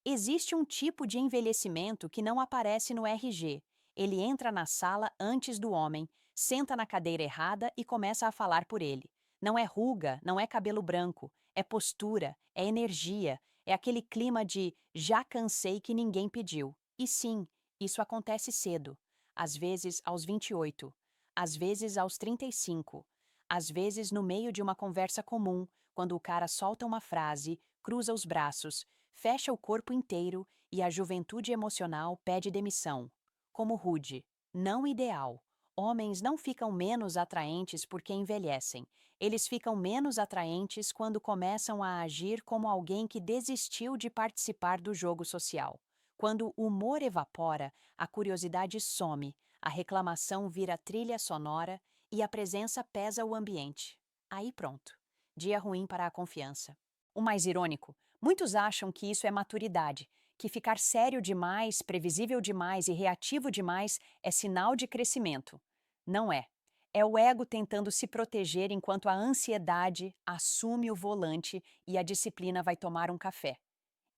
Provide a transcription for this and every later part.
Existe um tipo de envelhecimento que não aparece no RG. Ele entra na sala antes do homem, senta na cadeira errada e começa a falar por ele. Não é ruga, não é cabelo branco, é postura, é energia, é aquele clima de já cansei que ninguém pediu. E sim, isso acontece cedo. Às vezes aos 28, às vezes aos 35, às vezes no meio de uma conversa comum, quando o cara solta uma frase, cruza os braços, fecha o corpo inteiro e a juventude emocional pede demissão. Como rude, não ideal. Homens não ficam menos atraentes porque envelhecem. Eles ficam menos atraentes quando começam a agir como alguém que desistiu de participar do jogo social. Quando o humor evapora, a curiosidade some, a reclamação vira trilha sonora e a presença pesa o ambiente. Aí pronto. Dia ruim para a confiança. O mais irônico, muitos acham que isso é maturidade, que ficar sério demais, previsível demais e reativo demais é sinal de crescimento. Não é. É o ego tentando se proteger enquanto a ansiedade assume o volante e a disciplina vai tomar um café.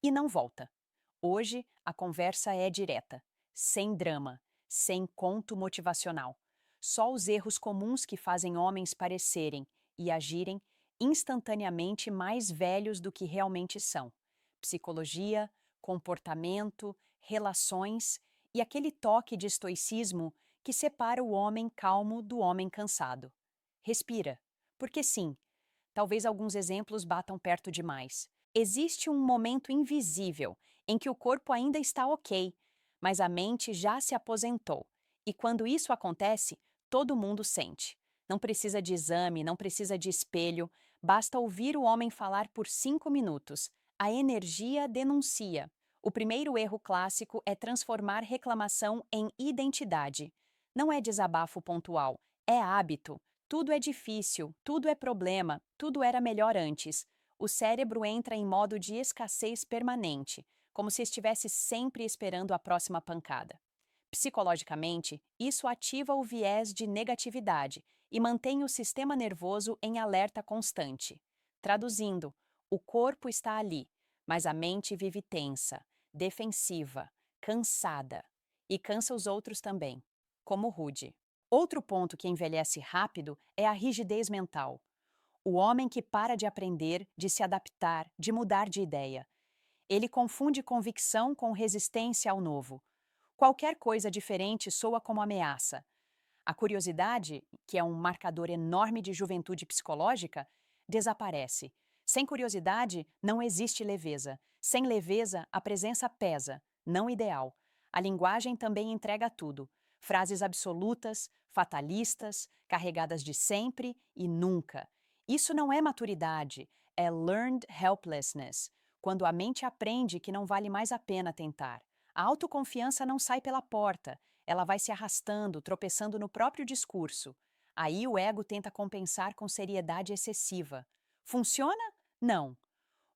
E não volta. Hoje, a conversa é direta, sem drama, sem conto motivacional. Só os erros comuns que fazem homens parecerem e agirem instantaneamente mais velhos do que realmente são. Psicologia, comportamento, relações e aquele toque de estoicismo que separa o homem calmo do homem cansado. Respira, porque sim, talvez alguns exemplos batam perto demais. Existe um momento invisível em que o corpo ainda está ok, mas a mente já se aposentou. E quando isso acontece, todo mundo sente. Não precisa de exame, não precisa de espelho, basta ouvir o homem falar por 5 minutos. A energia denuncia. O primeiro erro clássico é transformar reclamação em identidade. Não é desabafo pontual, é hábito. Tudo é difícil, tudo é problema, tudo era melhor antes. O cérebro entra em modo de escassez permanente, como se estivesse sempre esperando a próxima pancada. Psicologicamente, isso ativa o viés de negatividade e mantém o sistema nervoso em alerta constante. Traduzindo, o corpo está ali, mas a mente vive tensa, defensiva, cansada e cansa os outros também, como rude. Outro ponto que envelhece rápido é a rigidez mental. O homem que para de aprender, de se adaptar, de mudar de ideia. Ele confunde convicção com resistência ao novo. Qualquer coisa diferente soa como ameaça. A curiosidade, que é um marcador enorme de juventude psicológica, desaparece. Sem curiosidade, não existe leveza. Sem leveza, a presença pesa, não ideal. A linguagem também entrega tudo. Frases absolutas, fatalistas, carregadas de sempre e nunca. Isso não é maturidade, é learned helplessness, quando a mente aprende que não vale mais a pena tentar. A autoconfiança não sai pela porta, ela vai se arrastando, tropeçando no próprio discurso. Aí o ego tenta compensar com seriedade excessiva. Funciona? Não.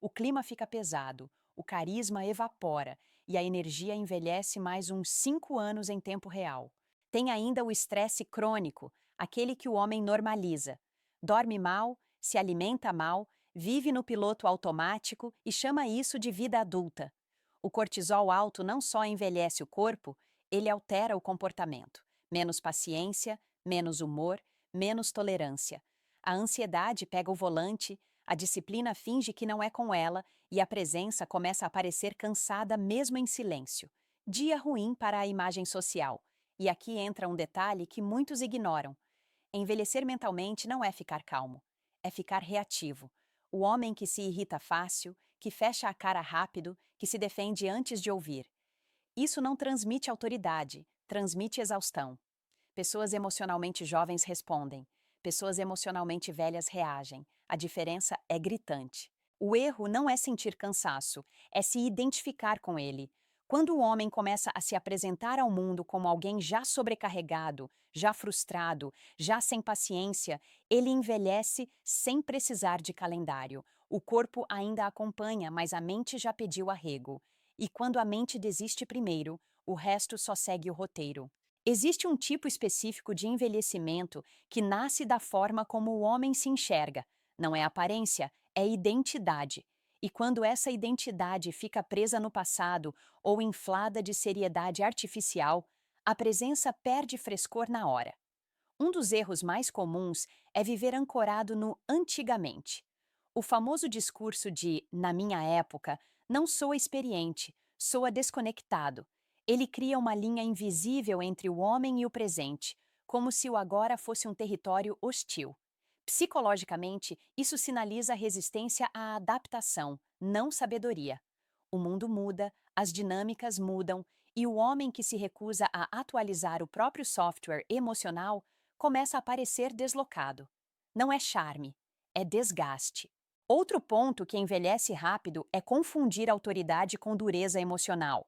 O clima fica pesado, o carisma evapora e a energia envelhece mais uns 5 anos em tempo real. Tem ainda o estresse crônico, aquele que o homem normaliza. Dorme mal, se alimenta mal, vive no piloto automático e chama isso de vida adulta. O cortisol alto não só envelhece o corpo, ele altera o comportamento. Menos paciência, menos humor, menos tolerância. A ansiedade pega o volante, a disciplina finge que não é com ela e a presença começa a parecer cansada mesmo em silêncio. Dia ruim para a imagem social. E aqui entra um detalhe que muitos ignoram. Envelhecer mentalmente não é ficar calmo, é ficar reativo. O homem que se irrita fácil, que fecha a cara rápido, que se defende antes de ouvir. Isso não transmite autoridade, transmite exaustão. Pessoas emocionalmente jovens respondem. Pessoas emocionalmente velhas reagem. A diferença é gritante. O erro não é sentir cansaço, é se identificar com ele. Quando o homem começa a se apresentar ao mundo como alguém já sobrecarregado, já frustrado, já sem paciência, ele envelhece sem precisar de calendário. O corpo ainda acompanha, mas a mente já pediu arrego. E quando a mente desiste primeiro, o resto só segue o roteiro. Existe um tipo específico de envelhecimento que nasce da forma como o homem se enxerga. Não é aparência, é identidade. E quando essa identidade fica presa no passado ou inflada de seriedade artificial, a presença perde frescor na hora. Um dos erros mais comuns é viver ancorado no antigamente. O famoso discurso de na minha época não soa experiente, soa desconectado. Ele cria uma linha invisível entre o homem e o presente, como se o agora fosse um território hostil. Psicologicamente, isso sinaliza resistência à adaptação, não sabedoria. O mundo muda, as dinâmicas mudam, e o homem que se recusa a atualizar o próprio software emocional começa a parecer deslocado. Não é charme, é desgaste. Outro ponto que envelhece rápido é confundir autoridade com dureza emocional.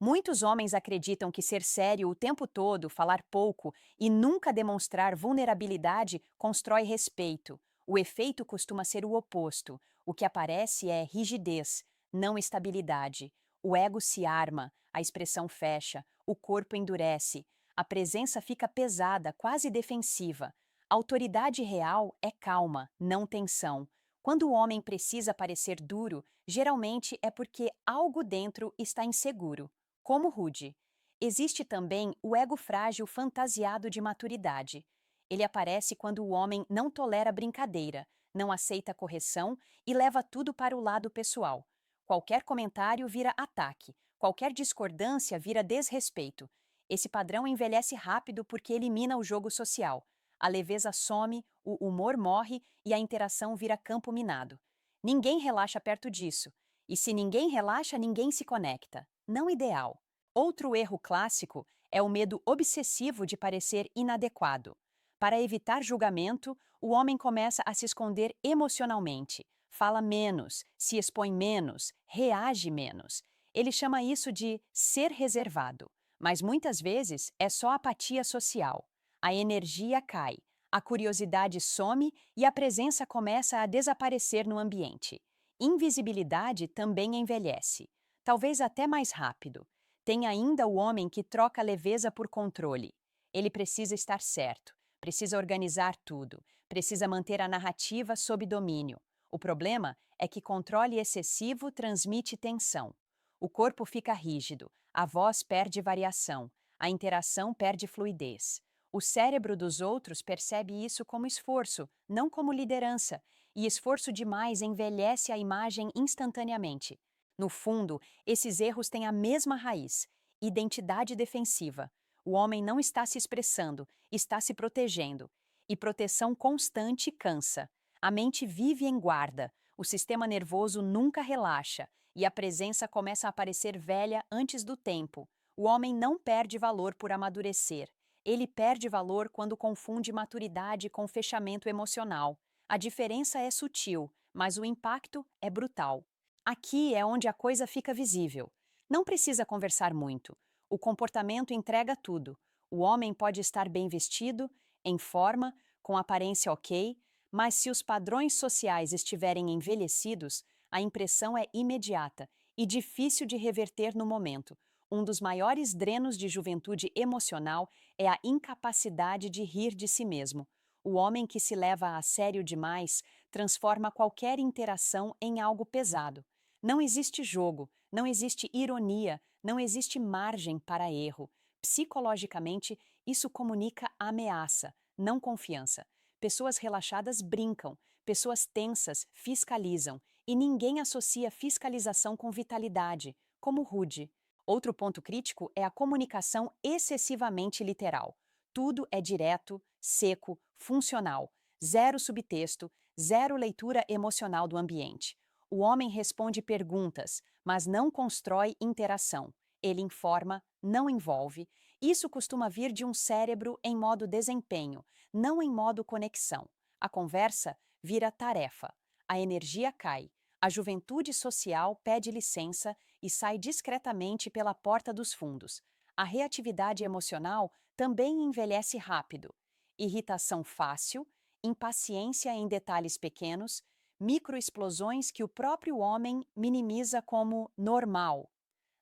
Muitos homens acreditam que ser sério o tempo todo, falar pouco e nunca demonstrar vulnerabilidade constrói respeito. O efeito costuma ser o oposto. O que aparece é rigidez, não estabilidade. O ego se arma, a expressão fecha, o corpo endurece, a presença fica pesada, quase defensiva. A autoridade real é calma, não tensão. Quando o homem precisa parecer duro, geralmente é porque algo dentro está inseguro. Como rude. Existe também o ego frágil fantasiado de maturidade. Ele aparece quando o homem não tolera brincadeira, não aceita correção e leva tudo para o lado pessoal. Qualquer comentário vira ataque, qualquer discordância vira desrespeito. Esse padrão envelhece rápido porque elimina o jogo social. A leveza some, o humor morre e a interação vira campo minado. Ninguém relaxa perto disso. E se ninguém relaxa, ninguém se conecta. Não ideal. Outro erro clássico é o medo obsessivo de parecer inadequado. Para evitar julgamento, o homem começa a se esconder emocionalmente. Fala menos, se expõe menos, reage menos. Ele chama isso de ser reservado. Mas muitas vezes é só apatia social. A energia cai, a curiosidade some e a presença começa a desaparecer no ambiente. Invisibilidade também envelhece, talvez até mais rápido. Tem ainda o homem que troca leveza por controle. Ele precisa estar certo, precisa organizar tudo, precisa manter a narrativa sob domínio. O problema é que controle excessivo transmite tensão. O corpo fica rígido, a voz perde variação, a interação perde fluidez. O cérebro dos outros percebe isso como esforço, não como liderança, e esforço demais envelhece a imagem instantaneamente. No fundo, esses erros têm a mesma raiz: identidade defensiva. O homem não está se expressando, está se protegendo. E proteção constante cansa. A mente vive em guarda, o sistema nervoso nunca relaxa, e a presença começa a parecer velha antes do tempo. O homem não perde valor por amadurecer. Ele perde valor quando confunde maturidade com fechamento emocional. A diferença é sutil, mas o impacto é brutal. Aqui é onde a coisa fica visível. Não precisa conversar muito. O comportamento entrega tudo. O homem pode estar bem vestido, em forma, com aparência ok, mas se os padrões sociais estiverem envelhecidos, a impressão é imediata e difícil de reverter no momento. Um dos maiores drenos de juventude emocional é a incapacidade de rir de si mesmo. O homem que se leva a sério demais transforma qualquer interação em algo pesado. Não existe jogo, não existe ironia, não existe margem para erro. Psicologicamente, isso comunica ameaça, não confiança. Pessoas relaxadas brincam, pessoas tensas fiscalizam, e ninguém associa fiscalização com vitalidade, como rude. Outro ponto crítico é a comunicação excessivamente literal. Tudo é direto, seco, funcional, zero subtexto, zero leitura emocional do ambiente. O homem responde perguntas, mas não constrói interação. Ele informa, não envolve. Isso costuma vir de um cérebro em modo desempenho, não em modo conexão. A conversa vira tarefa. A energia cai. A juventude social pede licença e sai discretamente pela porta dos fundos. A reatividade emocional também envelhece rápido. Irritação fácil, impaciência em detalhes pequenos, microexplosões que o próprio homem minimiza como normal.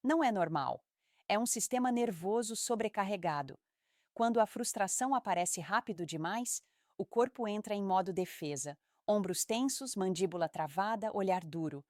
Não é normal. É um sistema nervoso sobrecarregado. Quando a frustração aparece rápido demais, o corpo entra em modo defesa. Ombros tensos, mandíbula travada, olhar duro.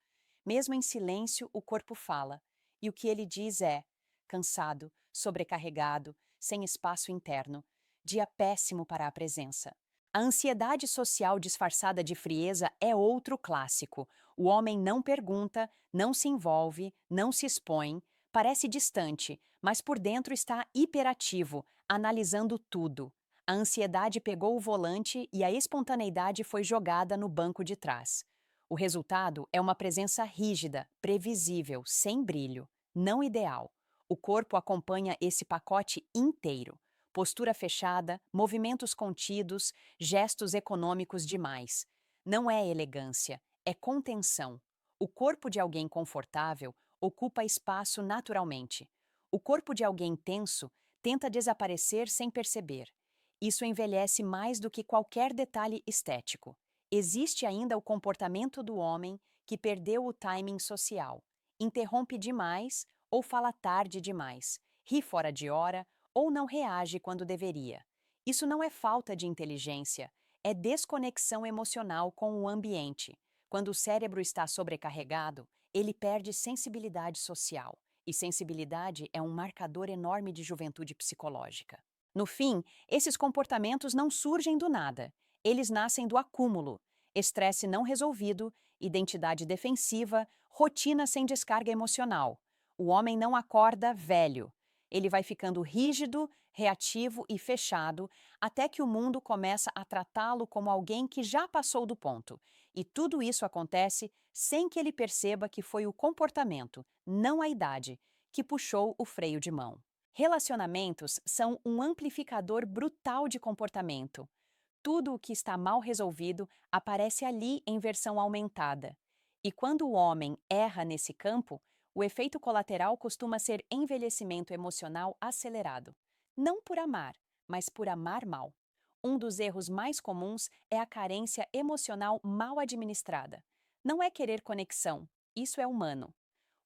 Mesmo em silêncio, o corpo fala. E o que ele diz é: cansado, sobrecarregado, sem espaço interno. Dia péssimo para a presença. A ansiedade social disfarçada de frieza é outro clássico. O homem não pergunta, não se envolve, não se expõe, parece distante, mas por dentro está hiperativo, analisando tudo. A ansiedade pegou o volante e a espontaneidade foi jogada no banco de trás. O resultado é uma presença rígida, previsível, sem brilho, não ideal. O corpo acompanha esse pacote inteiro. Postura fechada, movimentos contidos, gestos econômicos demais. Não é elegância, é contenção. O corpo de alguém confortável ocupa espaço naturalmente. O corpo de alguém tenso tenta desaparecer sem perceber. Isso envelhece mais do que qualquer detalhe estético. Existe ainda o comportamento do homem que perdeu o timing social. Interrompe demais ou fala tarde demais, ri fora de hora ou não reage quando deveria. Isso não é falta de inteligência, é desconexão emocional com o ambiente. Quando o cérebro está sobrecarregado, ele perde sensibilidade social, e sensibilidade é um marcador enorme de juventude psicológica. No fim, esses comportamentos não surgem do nada. Eles nascem do acúmulo: estresse não resolvido, identidade defensiva, rotina sem descarga emocional. O homem não acorda velho. Ele vai ficando rígido, reativo e fechado até que o mundo começa a tratá-lo como alguém que já passou do ponto. E tudo isso acontece sem que ele perceba que foi o comportamento, não a idade, que puxou o freio de mão. Relacionamentos são um amplificador brutal de comportamento. Tudo o que está mal resolvido aparece ali em versão aumentada. E quando o homem erra nesse campo, o efeito colateral costuma ser envelhecimento emocional acelerado. Não por amar, mas por amar mal. Um dos erros mais comuns é a carência emocional mal administrada. Não é querer conexão, isso é humano.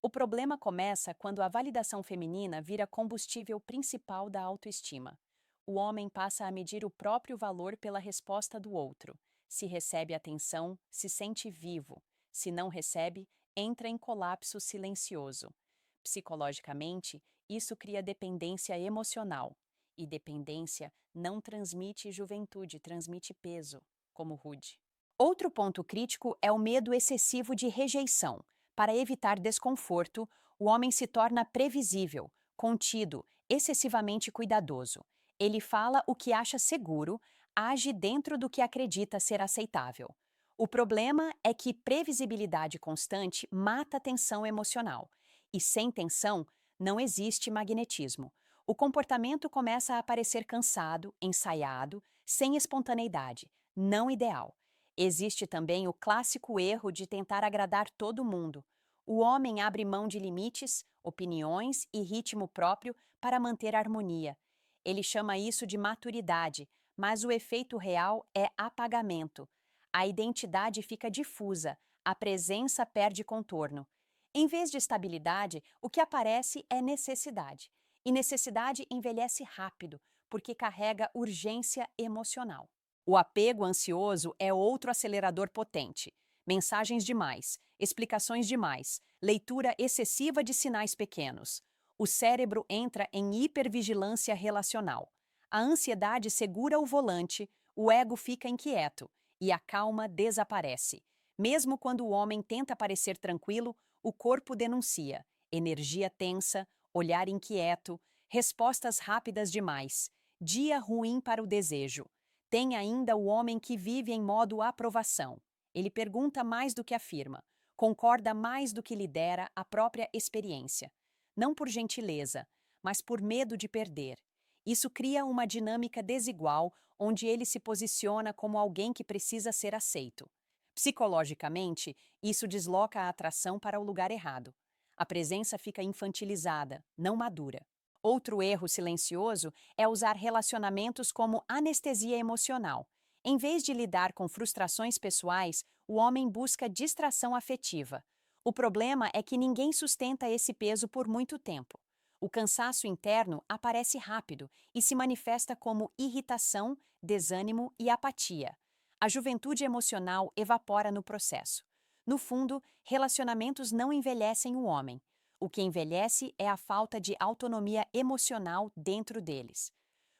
O problema começa quando a validação feminina vira combustível principal da autoestima. O homem passa a medir o próprio valor pela resposta do outro. Se recebe atenção, se sente vivo. Se não recebe, entra em colapso silencioso. Psicologicamente, isso cria dependência emocional. E dependência não transmite juventude, transmite peso, como Rude. Outro ponto crítico é o medo excessivo de rejeição. Para evitar desconforto, o homem se torna previsível, contido, excessivamente cuidadoso. Ele fala o que acha seguro, age dentro do que acredita ser aceitável. O problema é que previsibilidade constante mata a tensão emocional. E sem tensão, não existe magnetismo. O comportamento começa a parecer cansado, ensaiado, sem espontaneidade, não ideal. Existe também o clássico erro de tentar agradar todo mundo. O homem abre mão de limites, opiniões e ritmo próprio para manter a harmonia. Ele chama isso de maturidade, mas o efeito real é apagamento. A identidade fica difusa, a presença perde contorno. Em vez de estabilidade, o que aparece é necessidade. E necessidade envelhece rápido, porque carrega urgência emocional. O apego ansioso é outro acelerador potente. Mensagens demais, explicações demais, leitura excessiva de sinais pequenos. O cérebro entra em hipervigilância relacional. A ansiedade segura o volante, o ego fica inquieto e a calma desaparece. Mesmo quando o homem tenta parecer tranquilo, o corpo denuncia: energia tensa, olhar inquieto, respostas rápidas demais, dia ruim para o desejo. Tem ainda o homem que vive em modo aprovação. Ele pergunta mais do que afirma, concorda mais do que lidera a própria experiência. Não por gentileza, mas por medo de perder. Isso cria uma dinâmica desigual onde ele se posiciona como alguém que precisa ser aceito. Psicologicamente, isso desloca a atração para o lugar errado. A presença fica infantilizada, não madura. Outro erro silencioso é usar relacionamentos como anestesia emocional. Em vez de lidar com frustrações pessoais, o homem busca distração afetiva. O problema é que ninguém sustenta esse peso por muito tempo. O cansaço interno aparece rápido e se manifesta como irritação, desânimo e apatia. A juventude emocional evapora no processo. No fundo, relacionamentos não envelhecem o homem. O que envelhece é a falta de autonomia emocional dentro deles.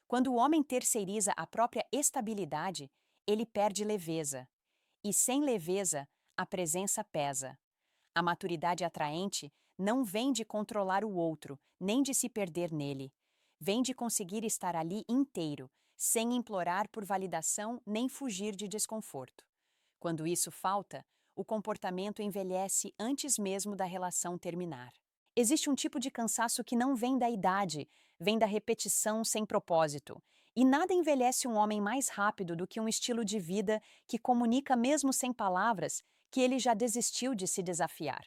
Quando o homem terceiriza a própria estabilidade, ele perde leveza. E sem leveza, a presença pesa. A maturidade atraente não vem de controlar o outro, nem de se perder nele. Vem de conseguir estar ali inteiro, sem implorar por validação nem fugir de desconforto. Quando isso falta, o comportamento envelhece antes mesmo da relação terminar. Existe um tipo de cansaço que não vem da idade, vem da repetição sem propósito. E nada envelhece um homem mais rápido do que um estilo de vida que comunica mesmo sem palavras que ele já desistiu de se desafiar.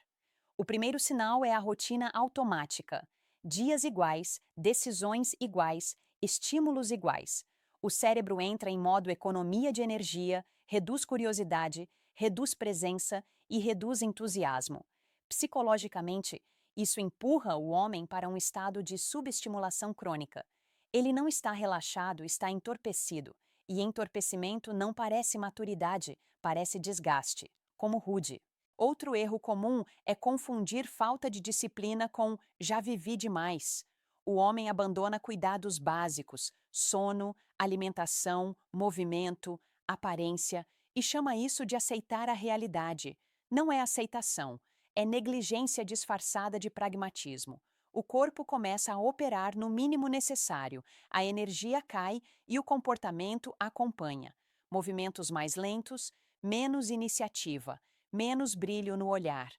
O primeiro sinal é a rotina automática. Dias iguais, decisões iguais, estímulos iguais. O cérebro entra em modo economia de energia, reduz curiosidade, reduz presença e reduz entusiasmo. Psicologicamente, isso empurra o homem para um estado de subestimulação crônica. Ele não está relaxado, está entorpecido. E entorpecimento não parece maturidade, parece desgaste, como rude. Outro erro comum é confundir falta de disciplina com já vivi demais. O homem abandona cuidados básicos, sono, alimentação, movimento, aparência, e chama isso de aceitar a realidade. Não é aceitação, é negligência disfarçada de pragmatismo. O corpo começa a operar no mínimo necessário, a energia cai e o comportamento acompanha. Movimentos mais lentos, menos iniciativa, menos brilho no olhar.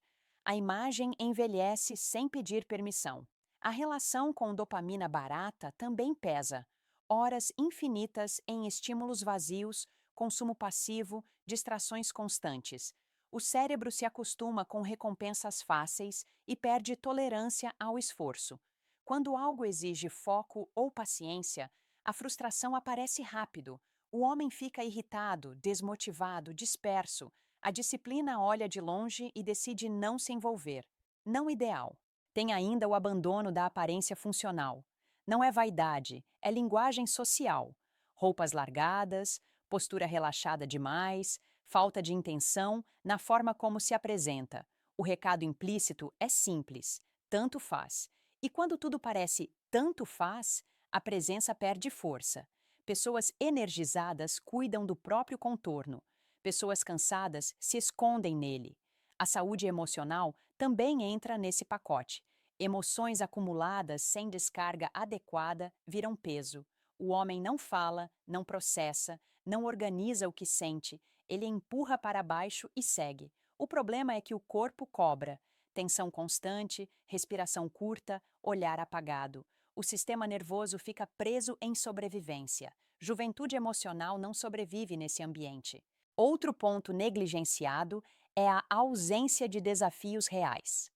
A imagem envelhece sem pedir permissão. A relação com dopamina barata também pesa. Horas infinitas em estímulos vazios, consumo passivo, distrações constantes. O cérebro se acostuma com recompensas fáceis e perde tolerância ao esforço. Quando algo exige foco ou paciência, a frustração aparece rápido. O homem fica irritado, desmotivado, disperso. A disciplina olha de longe e decide não se envolver. Não ideal. Tem ainda o abandono da aparência funcional. Não é vaidade, é linguagem social. Roupas largadas, postura relaxada demais, falta de intenção na forma como se apresenta. O recado implícito é simples: tanto faz. E quando tudo parece tanto faz, a presença perde força. Pessoas energizadas cuidam do próprio contorno. Pessoas cansadas se escondem nele. A saúde emocional também entra nesse pacote. Emoções acumuladas sem descarga adequada viram peso. O homem não fala, não processa, não organiza o que sente, ele empurra para baixo e segue. O problema é que o corpo cobra. Tensão constante, respiração curta, olhar apagado. O sistema nervoso fica preso em sobrevivência. Juventude emocional não sobrevive nesse ambiente. Outro ponto negligenciado é a ausência de desafios reais.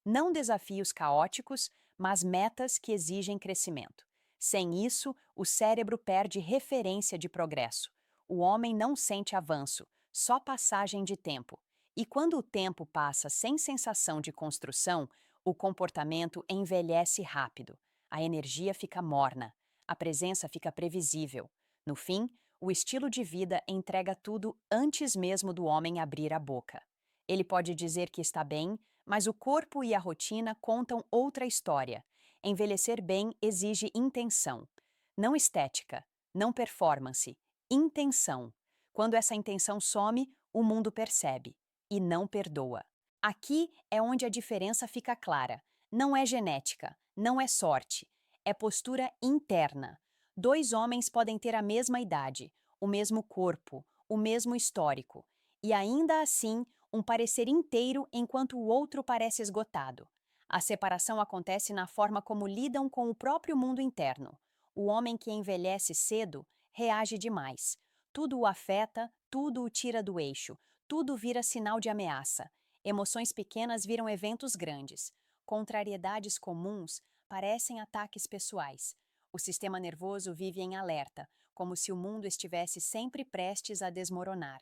Não desafios caóticos, mas metas que exigem crescimento. Sem isso, o cérebro perde referência de progresso. O homem não sente avanço, só passagem de tempo. E quando o tempo passa sem sensação de construção, o comportamento envelhece rápido. A energia fica morna, a presença fica previsível. No fim, o estilo de vida entrega tudo antes mesmo do homem abrir a boca. Ele pode dizer que está bem, mas o corpo e a rotina contam outra história. Envelhecer bem exige intenção. Não estética, não performance, intenção. Quando essa intenção some, o mundo percebe e não perdoa. Aqui é onde a diferença fica clara. Não é genética, não é sorte, é postura interna. Dois homens podem ter a mesma idade, o mesmo corpo, o mesmo histórico, e ainda assim um parecer inteiro enquanto o outro parece esgotado. A separação acontece na forma como lidam com o próprio mundo interno. O homem que envelhece cedo reage demais. Tudo o afeta, tudo o tira do eixo, tudo vira sinal de ameaça. Emoções pequenas viram eventos grandes. Contrariedades comuns parecem ataques pessoais. O sistema nervoso vive em alerta, como se o mundo estivesse sempre prestes a desmoronar.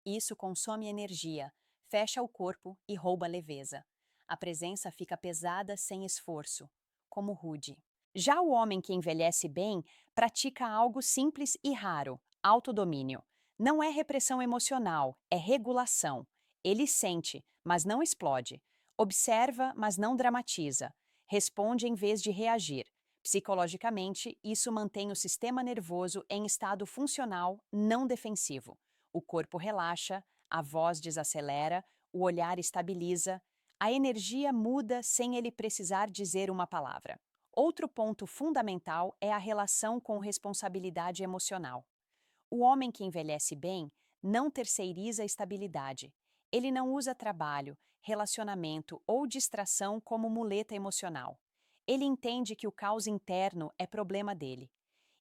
Isso consome energia, fecha o corpo e rouba leveza. A presença fica pesada sem esforço, como rude. Já o homem que envelhece bem pratica algo simples e raro: autodomínio. Não é repressão emocional, é regulação. Ele sente, mas não explode. Observa, mas não dramatiza. Responde em vez de reagir. Psicologicamente, isso mantém o sistema nervoso em estado funcional, não defensivo. O corpo relaxa, a voz desacelera, o olhar estabiliza, a energia muda sem ele precisar dizer uma palavra. Outro ponto fundamental é a relação com responsabilidade emocional. O homem que envelhece bem não terceiriza a estabilidade. Ele não usa trabalho, relacionamento ou distração como muleta emocional. Ele entende que o caos interno é problema dele.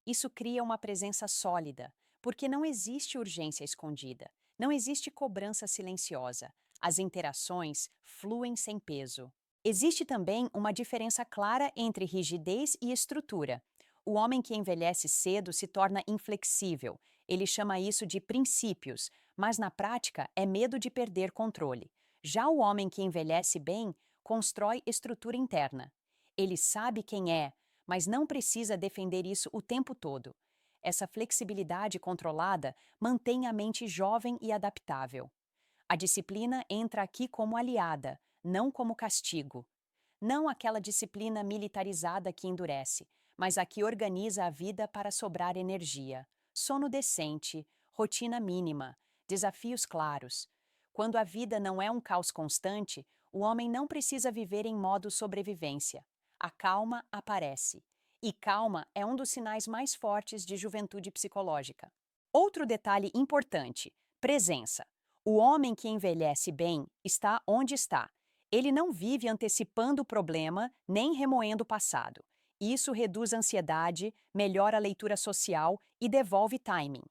Isso cria uma presença sólida, porque não existe urgência escondida, não existe cobrança silenciosa. As interações fluem sem peso. Existe também uma diferença clara entre rigidez e estrutura. O homem que envelhece cedo se torna inflexível. Ele chama isso de princípios, mas na prática é medo de perder controle. Já o homem que envelhece bem constrói estrutura interna. Ele sabe quem é, mas não precisa defender isso o tempo todo. Essa flexibilidade controlada mantém a mente jovem e adaptável. A disciplina entra aqui como aliada, não como castigo. Não aquela disciplina militarizada que endurece, mas a que organiza a vida para sobrar energia. Sono decente, rotina mínima, desafios claros. Quando a vida não é um caos constante, o homem não precisa viver em modo sobrevivência. A calma aparece. E calma é um dos sinais mais fortes de juventude psicológica. Outro detalhe importante: presença. O homem que envelhece bem está onde está. Ele não vive antecipando o problema nem remoendo o passado. Isso reduz a ansiedade, melhora a leitura social e devolve timing.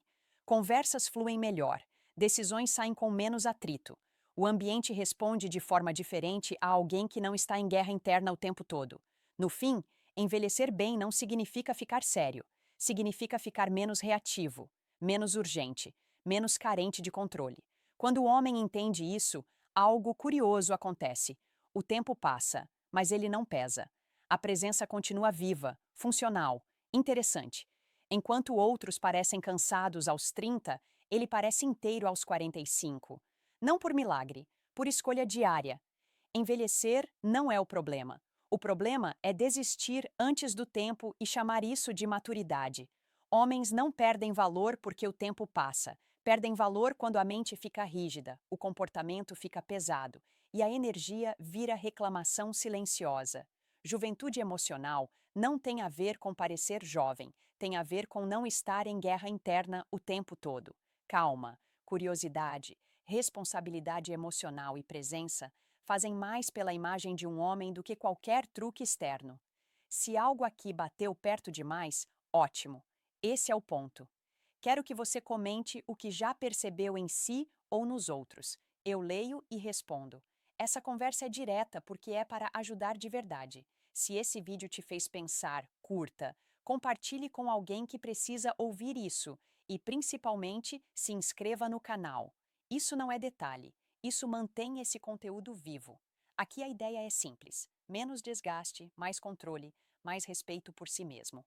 Conversas fluem melhor, decisões saem com menos atrito. O ambiente responde de forma diferente a alguém que não está em guerra interna o tempo todo. No fim, envelhecer bem não significa ficar sério, significa ficar menos reativo, menos urgente, menos carente de controle. Quando o homem entende isso, algo curioso acontece. O tempo passa, mas ele não pesa. A presença continua viva, funcional, interessante. Enquanto outros parecem cansados aos 30, ele parece inteiro aos 45. Não por milagre, por escolha diária. Envelhecer não é o problema. O problema é desistir antes do tempo e chamar isso de maturidade. Homens não perdem valor porque o tempo passa. Perdem valor quando a mente fica rígida, o comportamento fica pesado e a energia vira reclamação silenciosa. Juventude emocional não tem a ver com parecer jovem, tem a ver com não estar em guerra interna o tempo todo. Calma, curiosidade, responsabilidade emocional e presença fazem mais pela imagem de um homem do que qualquer truque externo. Se algo aqui bateu perto demais, ótimo. Esse é o ponto. Quero que você comente o que já percebeu em si ou nos outros. Eu leio e respondo. Essa conversa é direta porque é para ajudar de verdade. Se esse vídeo te fez pensar, curta. Compartilhe com alguém que precisa ouvir isso e, principalmente, se inscreva no canal. Isso não é detalhe, isso mantém esse conteúdo vivo. Aqui a ideia é simples: menos desgaste, mais controle, mais respeito por si mesmo.